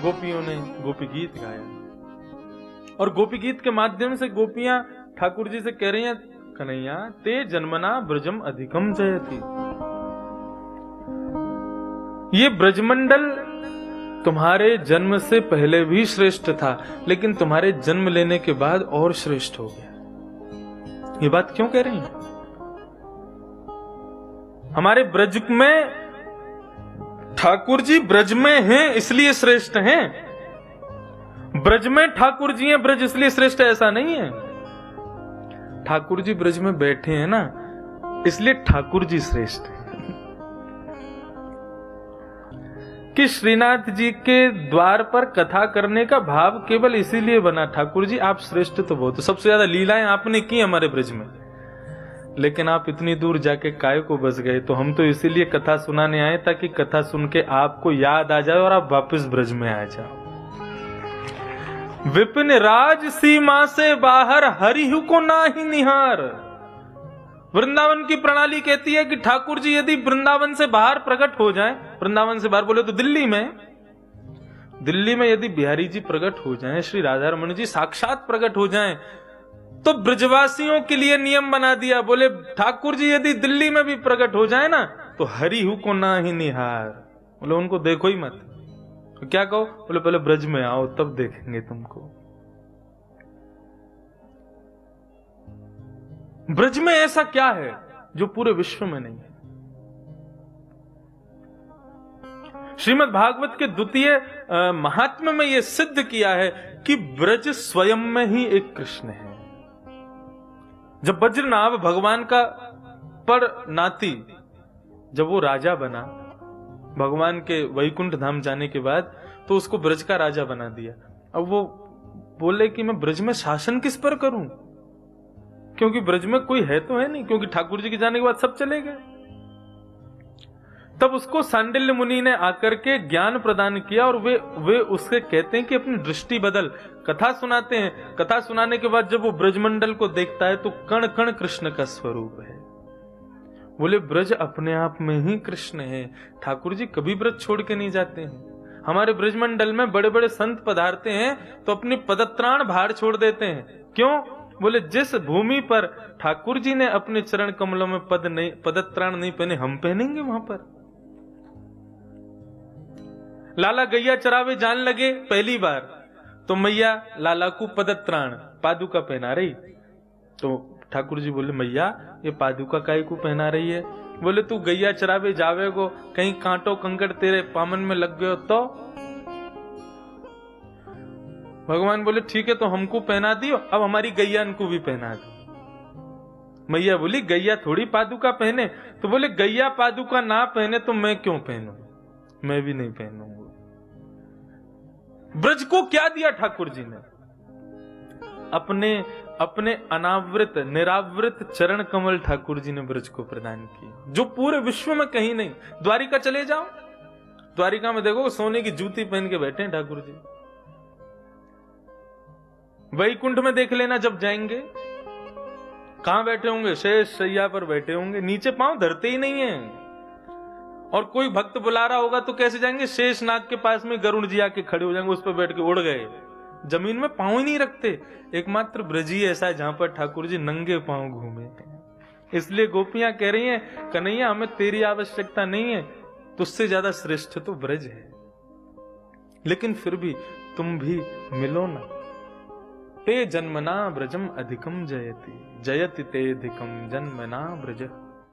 गोपियों ने गोपी गीत गाया, और गोपी गीत के माध्यम से गोपियां ठाकुर जी से कह रही हैं, कन्हैया ते जन्मना ब्रजम अधिकम जयति, ये ब्रजमंडल तुम्हारे जन्म से पहले भी श्रेष्ठ था, लेकिन तुम्हारे जन्म लेने के बाद और श्रेष्ठ हो गया। ये बात क्यों कह रही हैं? हमारे ब्रज में ठाकुर जी ब्रज में हैं इसलिए श्रेष्ठ हैं, ब्रज में ठाकुर जी हैं ब्रज इसलिए श्रेष्ठ है, ऐसा नहीं है। ठाकुर जी ब्रज में बैठे हैं ना, इसलिए ठाकुर जी श्रेष्ठ हैं। कि श्रीनाथ जी के द्वार पर कथा करने का भाव केवल इसीलिए बना, ठाकुर जी आप श्रेष्ठ तो बहुत, सबसे ज्यादा लीलाएं आपने की हमारे ब्रज में, लेकिन आप इतनी दूर जाके काय को बस गए, तो हम तो इसीलिए कथा सुनाने आए ताकि कथा सुन के आपको याद आ जाए और आप वापस ब्रज में आ जाओ। विपिन राज सीमा से बाहर हरिहु को नाही निहार। वृंदावन की प्रणाली कहती है कि ठाकुर जी यदि वृंदावन से बाहर प्रकट हो जाएं, वृंदावन से बाहर बोले तो दिल्ली में यदि बिहारी जी प्रकट हो जाएं, श्री राधा रमन जी साक्षात प्रकट हो जाएं, तो ब्रजवासियों के लिए नियम बना दिया, बोले ठाकुर जी यदि दिल्ली में भी प्रकट हो जाए ना, तो हरिहु को ना ही निहार, बोले उनको देखो ही मत। तो क्या कहो? बोले पहले ब्रज में आओ तब देखेंगे तुमको। ब्रज में ऐसा क्या है जो पूरे विश्व में नहीं है? श्रीमद् भागवत के द्वितीय महात्म्य में यह सिद्ध किया है कि ब्रज स्वयं में ही एक कृष्ण है। जब वज्रनाभ भगवान का पर नाती, जब वो राजा बना भगवान के वैकुंठ धाम जाने के बाद, तो उसको ब्रज का राजा बना दिया। अब वो बोले कि मैं ब्रज में शासन किस पर करूं, क्योंकि ब्रज में कोई है तो है नहीं, क्योंकि ठाकुर जी के जाने के बाद सब चले गए। तब उसको सांडिल्य मुनि ने आकर के ज्ञान प्रदान किया, और वे उससे कहते हैं कि अपनी दृष्टि बदल, कथा सुनाते हैं। कथा सुनाने के बाद जब वो ब्रजमंडल को देखता है तो कण कण कृष्ण का स्वरूप है। बोले ब्रज अपने आप में ही कृष्ण है, ठाकुर जी कभी ब्रज छोड़ के नहीं जाते हैं। हमारे ब्रजमंडल में बड़े बड़े संत पधारते हैं तो अपनी पदत्राण भार छोड़ देते हैं। क्यों? बोले जिस भूमि पर ठाकुर जी ने अपने चरण कमलों में पदत्राण नहीं पहने, हम पहनेंगे वहां पर। लाला गैया चरावे जान लगे पहली बार, तो मैया लाला को पदत्राण पादुका पहना रही, तो ठाकुर जी बोले मैया ये पादुका काहे को पहना रही है? बोले तू गैया चरावे जावे को, कहीं कांटो कंकड़ तेरे पामन में लग गयो तो? भगवान बोले ठीक है, तो हमको पहना दियो, अब हमारी गैया को भी पहना दो। मैया बोली गैया थोड़ी पादुका पहने, तो बोले गैया पादुका ना पहने तो मैं क्यों पहनूं, मैं भी नहीं पहनूंगा। ब्रज को क्या दिया ठाकुर जी ने? अपने अनावृत निरावृत चरण कमल ठाकुर जी ने ब्रज को प्रदान किए, जो पूरे विश्व में कहीं नहीं। द्वारिका चले जाओ, द्वारिका में देखो सोने की जूती पहन के बैठे हैं ठाकुर जी। वैकुंठ में देख लेना, जब जाएंगे कहां बैठे होंगे? शेष शैया पर बैठे होंगे, नीचे पांव धरते ही नहीं है। और कोई भक्त बुला रहा होगा तो कैसे जाएंगे? शेष नाग के पास में गरुड़ जी आके खड़े हो जाएंगे, उस पर बैठ के उड़ गए, जमीन में पांव ही नहीं रखते। एकमात्र ब्रजी ऐसा है जहां पर ठाकुर जी नंगे पांव घूमे। इसलिए गोपियां कह रही हैं कन्हैया हमें तेरी आवश्यकता नहीं है, तुझसे ज्यादा श्रेष्ठ तो ब्रज है, लेकिन फिर भी तुम भी मिलो ना। ते जन्मना ब्रजम अधिकम जयति, जयति ते अधिकम जन्मना ब्रज।